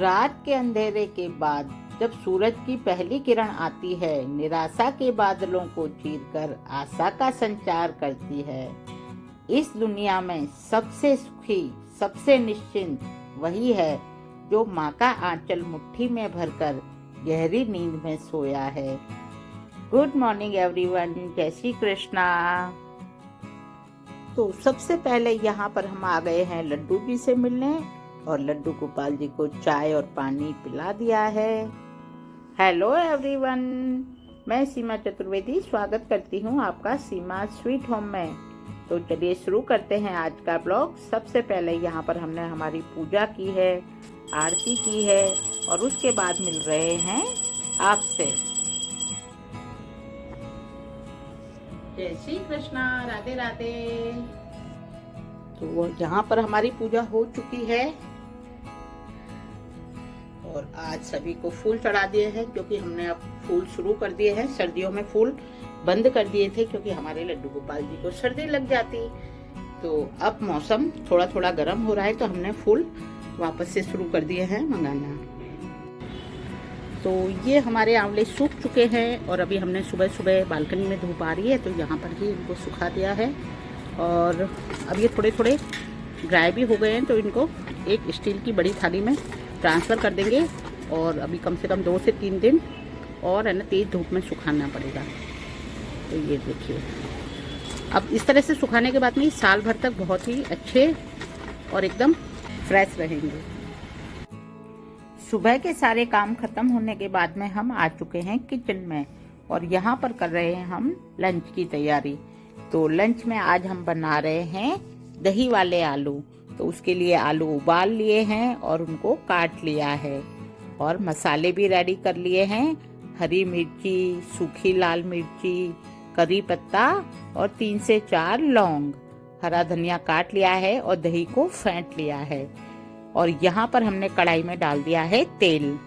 रात के अंधेरे के बाद जब सूरज की पहली किरण आती है, निराशा के बादलों को चीरकर आशा का संचार करती है। इस दुनिया में सबसे सुखी, सबसे निश्चिंत वही है जो माँ का आंचल मुट्ठी में भरकर गहरी नींद में सोया है। गुड मॉर्निंग एवरीवन, जय श्री कृष्णा। तो सबसे पहले यहाँ पर हम आ गए हैं लड्डू जी से मिलने और लड्डू गोपाल जी को चाय और पानी पिला दिया है। हेलो एवरीवन, मैं सीमा चतुर्वेदी स्वागत करती हूँ आपका सीमा स्वीट होम में। तो चलिए शुरू करते हैं आज का ब्लॉग। सबसे पहले यहाँ पर हमने हमारी पूजा की है, आरती की है और उसके बाद मिल रहे हैं आपसे। जय श्री कृष्णा, राधे राधे। तो यहाँ पर हमारी पूजा हो चुकी है और आज सभी को फूल चढ़ा दिए हैं, क्योंकि हमने अब फूल शुरू कर दिए हैं। सर्दियों में फूल बंद कर दिए थे क्योंकि हमारे लड्डू गोपाल जी को सर्दी लग जाती। तो अब मौसम थोड़ा थोड़ा गर्म हो रहा है तो हमने फूल वापस से शुरू कर दिए हैं मंगाना। तो ये हमारे आंवले सूख चुके हैं और अभी हमने सुबह सुबह बालकनी में धूप आ रही है तो यहाँ पर ही इनको सुखा दिया है और अब ये थोड़े थोड़े ड्राई भी हो गए हैं। तो इनको एक स्टील की बड़ी थाली में ट्रांसफ़र कर देंगे और अभी कम से कम 2 से 3 दिन और है ना तेज़ धूप में सुखाना पड़ेगा। तो ये देखिए, अब इस तरह से सुखाने के बाद में साल भर तक बहुत ही अच्छे और एकदम फ्रेश रहेंगे। सुबह के सारे काम खत्म होने के बाद में हम आ चुके हैं किचन में और यहाँ पर कर रहे हैं हम लंच की तैयारी। तो लंच में आज हम बना रहे हैं दही वाले आलू। तो उसके लिए आलू उबाल लिए हैं और उनको काट लिया है और मसाले भी रेडी कर लिए हैं। हरी मिर्ची, सूखी लाल मिर्ची, करी पत्ता और 3 से 4 लौंग, हरा धनिया काट लिया है और दही को फेंट लिया है। और यहाँ पर हमने कढ़ाई में डाल दिया है तेल।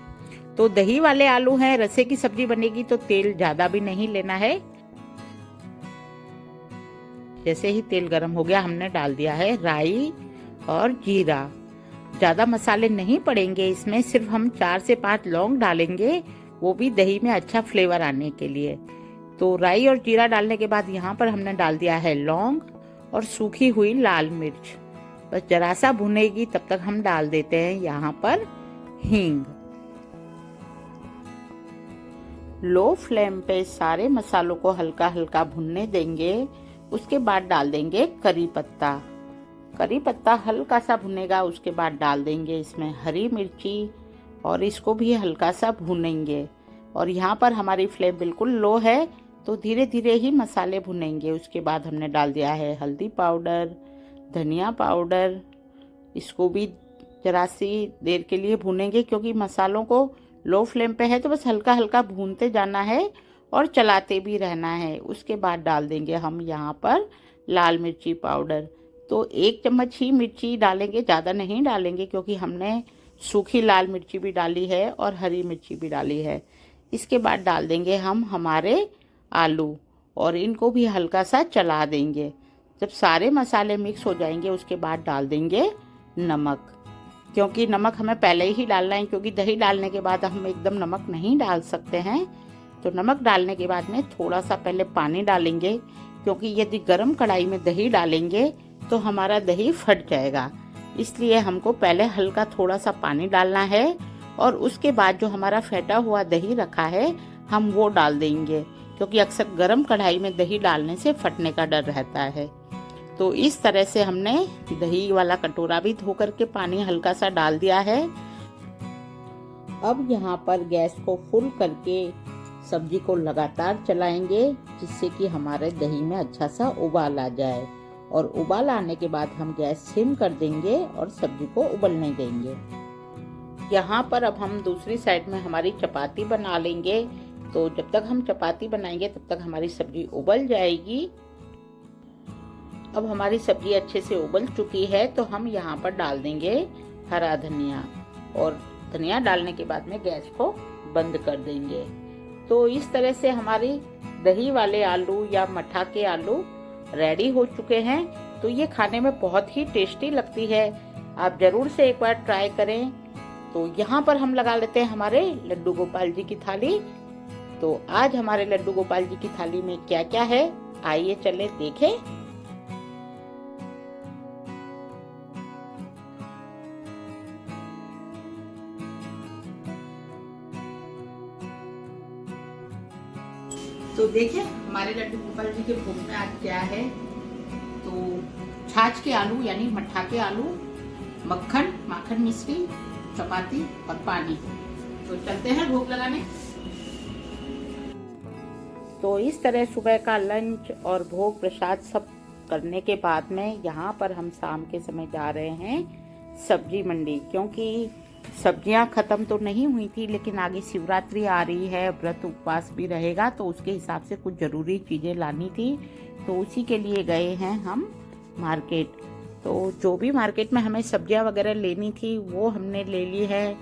तो दही वाले आलू हैं, रसे की सब्जी बनेगी तो तेल ज्यादा भी नहीं लेना है। जैसे ही तेल गर्म हो गया हमने डाल दिया है राई और जीरा। ज्यादा मसाले नहीं पड़ेंगे इसमें, सिर्फ हम 4 से 5 लौंग डालेंगे, वो भी दही में अच्छा फ्लेवर आने के लिए। तो राई और जीरा डालने के बाद यहाँ पर हमने डाल दिया है लौंग और सूखी हुई लाल मिर्च। बस जरा सा भुनेगी तब तक हम डाल देते हैं यहाँ पर हींग। लो फ्लेम पे सारे मसालों को हल्का हल्का भुनने देंगे। उसके बाद डाल देंगे करी पत्ता। करी पत्ता हल्का सा भुनेगा, उसके बाद डाल देंगे इसमें हरी मिर्ची और इसको भी हल्का सा भूनेंगे। और यहाँ पर हमारी फ्लेम बिल्कुल लो है तो धीरे धीरे ही मसाले भुनेंगे। उसके बाद हमने डाल दिया है हल्दी पाउडर, धनिया पाउडर। इसको भी जरा सी देर के लिए भूनेंगे क्योंकि मसालों को लो फ्लेम पे है तो बस हल्का हल्का भूनते जाना है और चलाते भी रहना है। उसके बाद डाल देंगे हम यहाँ पर लाल मिर्ची पाउडर। तो 1 चम्मच ही मिर्ची डालेंगे, ज़्यादा नहीं डालेंगे क्योंकि हमने सूखी लाल मिर्ची भी डाली है और हरी मिर्ची भी डाली है। इसके बाद डाल देंगे हम हमारे आलू और इनको भी हल्का सा चला देंगे। जब सारे मसाले मिक्स हो जाएंगे उसके बाद डाल देंगे नमक, क्योंकि नमक हमें पहले ही डालना है क्योंकि दही डालने के बाद हम एकदम नमक नहीं डाल सकते हैं। तो नमक डालने के बाद में थोड़ा सा पहले पानी डालेंगे, क्योंकि यदि गर्म कढ़ाई में दही डालेंगे तो हमारा दही फट जाएगा। इसलिए हमको पहले हल्का थोड़ा सा पानी डालना है और उसके बाद जो हमारा फेंटा हुआ दही रखा है हम वो डाल देंगे, क्योंकि अक्सर गर्म कढ़ाई में दही डालने से फटने का डर रहता है। तो इस तरह से हमने दही वाला कटोरा भी धो करके पानी हल्का सा डाल दिया है। अब यहाँ पर गैस को फुल करके सब्जी को लगातार चलाएंगे जिससे कि हमारे दही में अच्छा सा उबाल आ जाए। और उबाल आने के बाद हम गैस सिम कर देंगे और सब्जी को उबलने देंगे। यहाँ पर अब हम दूसरी साइड में हमारी चपाती बना लेंगे। तो जब तक हम चपाती बनाएंगे तब तक हमारी सब्जी उबल जाएगी। अब हमारी सब्जी अच्छे से उबल चुकी है तो हम यहाँ पर डाल देंगे हरा धनिया और धनिया डालने के बाद में गैस को बंद कर देंगे। तो इस तरह से हमारी दही वाले आलू या मठा के आलू रेडी हो चुके हैं। तो ये खाने में बहुत ही टेस्टी लगती है, आप जरूर से एक बार ट्राई करें। तो यहाँ पर हम लगा लेते हैं हमारे लड्डू गोपाल जी की थाली। तो आज हमारे लड्डू गोपाल जी की थाली में क्या क्या है, आइए चले देखें। तो देखिए हमारे लड्डू गोपाल जी के भोग में आज क्या है। तो छाछ के आलू यानी मट्ठा के आलू, मक्खन, माखन मिश्री, चपाती और पानी। तो चलते हैं भोग लगाने। तो इस तरह सुबह का लंच और भोग प्रसाद सब करने के बाद में यहाँ पर हम शाम के समय जा रहे हैं सब्जी मंडी, क्योंकि सब्जियां खत्म तो नहीं हुई थी, लेकिन आगे शिवरात्रि आ रही है, व्रत उपवास भी रहेगा, तो उसके हिसाब से कुछ जरूरी चीजें लानी थी। तो उसी के लिए गए हैं हम मार्केट। तो जो भी मार्केट में हमें सब्जियां वगैरह लेनी थी वो हमने ले ली है।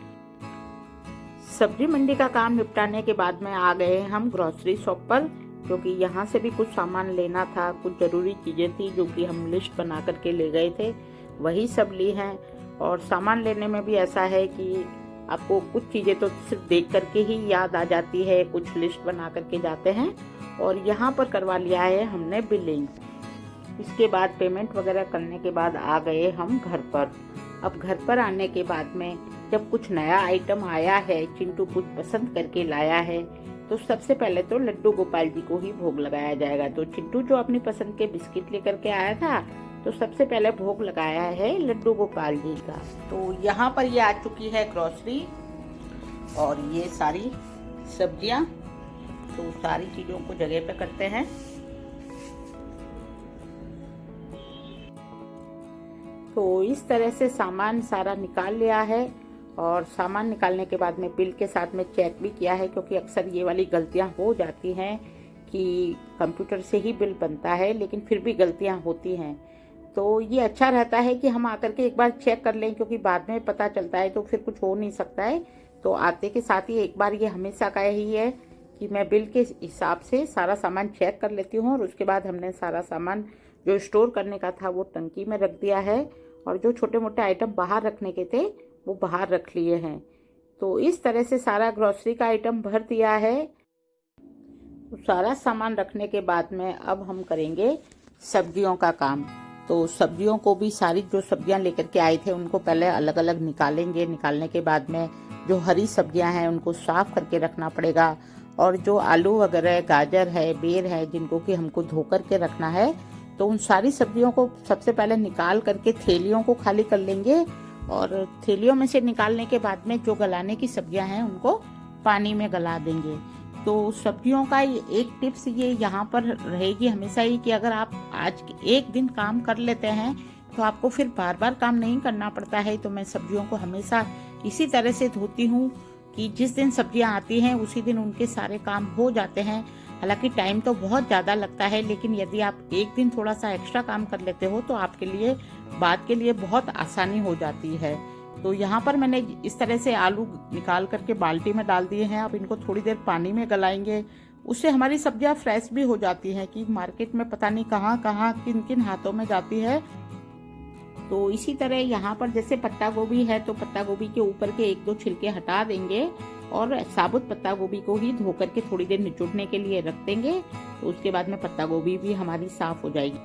सब्जी मंडी का काम निपटाने के बाद में आ गए हम ग्रोसरी शॉप पर, क्योंकि यहाँ से भी कुछ सामान लेना था, कुछ जरूरी चीजें थी जो कि हम लिस्ट बना करके ले गए थे, वही सब ली हैं। और सामान लेने में भी ऐसा है कि आपको कुछ चीजें तो सिर्फ देख करके ही याद आ जाती है, कुछ लिस्ट बना करके जाते हैं। और यहाँ पर करवा लिया है हमने बिलिंग। इसके बाद पेमेंट वगैरह करने के बाद आ गए हम घर पर। अब घर पर आने के बाद में जब कुछ नया आइटम आया है, चिंटू कुछ पसंद करके लाया है, तो सबसे पहले तो लड्डू गोपाल जी को ही भोग लगाया जाएगा। तो चिंटू जो अपनी पसंद के बिस्किट लेकर के आया था, तो सबसे पहले भोग लगाया है लड्डू गोपाल जी का। तो यहाँ पर ये आ चुकी है ग्रोसरी और ये सारी सब्जियां। तो सारी चीजों को जगह पे करते हैं। तो इस तरह से सामान सारा निकाल लिया है और सामान निकालने के बाद में बिल के साथ में चेक भी किया है, क्योंकि अक्सर ये वाली गलतियां हो जाती हैं कि कंप्यूटर से ही बिल बनता है, लेकिन फिर भी गलतियां होती हैं। तो ये अच्छा रहता है कि हम आकर के एक बार चेक कर लें, क्योंकि बाद में पता चलता है तो फिर कुछ हो नहीं सकता है। तो आते के साथ ही एक बार ये हमेशा का ही है कि मैं बिल के हिसाब से सारा सामान चेक कर लेती हूँ, और उसके बाद हमने सारा सामान जो स्टोर करने का था वो टंकी में रख दिया है, और जो छोटे मोटे आइटम बाहर रखने के थे वो बाहर रख लिए हैं। तो इस तरह से सारा ग्रोसरी का आइटम भर दिया है। तो सारा सामान रखने के बाद में अब हम करेंगे सब्जियों का काम। तो सब्जियों को भी सारी जो सब्जियां लेकर के आए थे उनको पहले अलग अलग निकालेंगे। निकालने के बाद में जो हरी सब्जियां हैं उनको साफ करके रखना पड़ेगा, और जो आलू वगैरह, गाजर है, बेर है, जिनको कि हमको धो करके रखना है, तो उन सारी सब्जियों को सबसे पहले निकाल करके थैलियों को खाली कर लेंगे। और थैलियों में से निकालने के बाद में जो गलाने की सब्जियां हैं उनको पानी में गला देंगे। तो सब्जियों का एक टिप्स ये यहाँ पर रहेगी हमेशा ही कि अगर आप आज एक दिन काम कर लेते हैं तो आपको फिर बार बार काम नहीं करना पड़ता है। तो मैं सब्जियों को हमेशा इसी तरह से धोती हूँ कि जिस दिन सब्जियां आती हैं उसी दिन उनके सारे काम हो जाते हैं। हालांकि टाइम तो बहुत ज़्यादा लगता है, लेकिन यदि आप एक दिन थोड़ा सा एक्स्ट्रा काम कर लेते हो तो आपके लिए बाद के लिए बहुत आसानी हो जाती है। तो यहाँ पर मैंने इस तरह से आलू निकाल करके बाल्टी में डाल दिए हैं। अब इनको थोड़ी देर पानी में गलाएंगे, उससे हमारी सब्जियां फ्रेश भी हो जाती हैं, कि मार्केट में पता नहीं कहाँ कहाँ किन किन हाथों में जाती है। तो इसी तरह यहाँ पर जैसे पत्ता गोभी है तो पत्ता गोभी के ऊपर के एक दो छिलके हटा देंगे, और साबुत पत्ता गोभी को ही धो करके थोड़ी देर निचोड़ने के लिए रख देंगे। तो उसके बाद में पत्ता गोभी भी हमारी साफ हो जाएगी।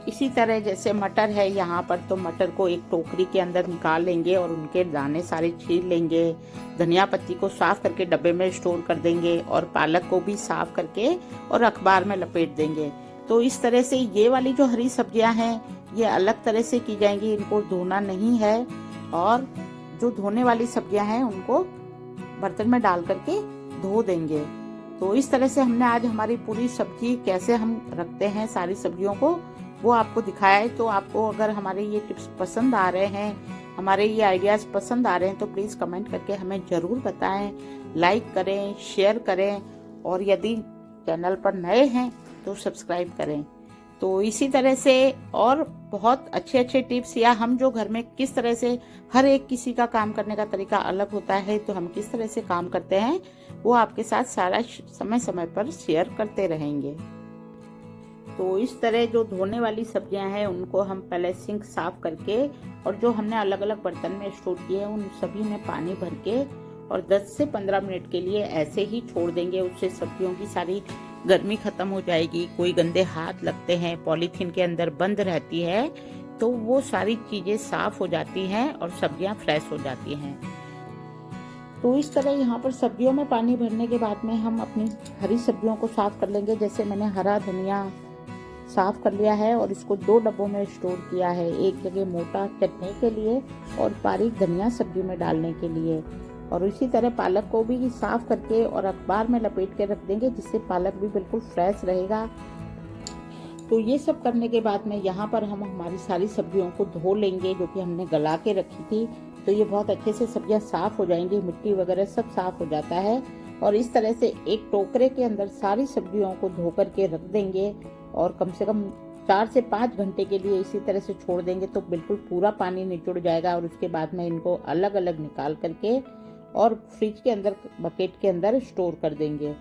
इसी तरह जैसे मटर है यहाँ पर, तो मटर को एक टोकरी के अंदर निकाल लेंगे और उनके दाने सारे छील लेंगे। धनिया पत्ती को साफ करके डब्बे में स्टोर कर देंगे, और पालक को भी साफ करके और अखबार में लपेट देंगे। तो इस तरह से ये वाली जो हरी सब्जियां हैं ये अलग तरह से की जाएंगी, इनको धोना नहीं है। और जो धोने वाली सब्जियां हैं उनको बर्तन में डाल करके धो देंगे। तो इस तरह से हमने आज हमारी पूरी सब्जी कैसे हम रखते हैं सारी सब्जियों को वो आपको दिखाया है। तो आपको अगर हमारे ये टिप्स पसंद आ रहे हैं, हमारे ये आइडियाज पसंद आ रहे हैं, तो प्लीज कमेंट करके हमें जरूर बताएं, लाइक करें, शेयर करें, और यदि चैनल पर नए हैं तो सब्सक्राइब करें। तो इसी तरह से और बहुत अच्छे अच्छे टिप्स, या हम जो घर में किस तरह से हर एक किसी का काम करने का तरीका अलग होता है, तो हम किस तरह से काम करते हैं वो आपके साथ सारा समय समय पर शेयर करते रहेंगे। तो इस तरह जो धोने वाली सब्जियां हैं उनको हम पहले सिंक साफ करके और जो हमने अलग अलग बर्तन में स्टोर किए हैं उन सभी में पानी भर के और 10 से 15 मिनट के लिए ऐसे ही छोड़ देंगे। उससे सब्जियों की सारी गर्मी खत्म हो जाएगी। कोई गंदे हाथ लगते हैं, पॉलीथीन के अंदर बंद रहती है, तो वो सारी चीजें साफ हो जाती हैं और सब्जियां फ्रेश हो जाती हैं। तो इस तरह यहाँ पर सब्जियों में पानी भरने के बाद में हम अपनी हरी सब्जियों को साफ कर लेंगे। जैसे मैंने हरा धनिया साफ कर लिया है और इसको 2 डब्बों में स्टोर किया है, एक जगह मोटा चटनी के लिए और बारीक धनिया सब्जी में डालने के लिए। और इसी तरह पालक को भी साफ करके और अखबार में लपेट के रख देंगे, जिससे पालक भी बिल्कुल फ्रेश रहेगा। तो ये सब करने के बाद में यहाँ पर हम हमारी सारी सब्जियों को धो लेंगे, जो कि हमने गला के रखी थी। तो ये बहुत अच्छे से सब्जियां साफ हो जाएंगी, मिट्टी वगैरह सब साफ हो जाता है। और इस तरह से एक टोकरे के अंदर सारी सब्जियों को धो करके रख देंगे और कम से कम 4 से 5 घंटे के लिए इसी तरह से छोड़ देंगे, तो बिल्कुल पूरा पानी निचुड़ जाएगा। और उसके बाद में इनको अलग अलग निकाल करके और फ्रिज के अंदर बकेट के अंदर स्टोर कर देंगे।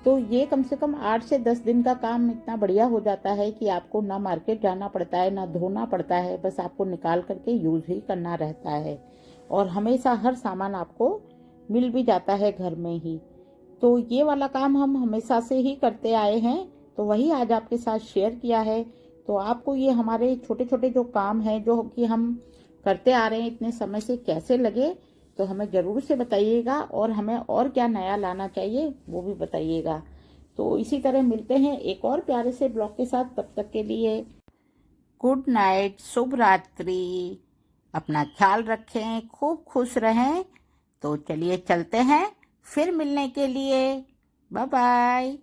तो ये कम से कम 8 से 10 दिन का काम इतना बढ़िया हो जाता है कि आपको ना मार्केट जाना पड़ता है, ना धोना पड़ता है, बस आपको निकाल करके यूज ही करना रहता है। और हमेशा हर सामान आपको मिल भी जाता है घर में ही। तो ये वाला काम हम हमेशा से ही करते आए हैं, तो वही आज आपके साथ शेयर किया है। तो आपको ये हमारे छोटे छोटे जो काम हैं जो कि हम करते आ रहे हैं इतने समय से, कैसे लगे तो हमें जरूर से बताइएगा। और हमें और क्या नया लाना चाहिए वो भी बताइएगा। तो इसी तरह मिलते हैं एक और प्यारे से ब्लॉग के साथ। तब तक के लिए गुड नाइट, शुभ रात्रि। अपना ख्याल रखें, खूब खुश रहें। तो चलिए चलते हैं फिर मिलने के लिए। Bye bye.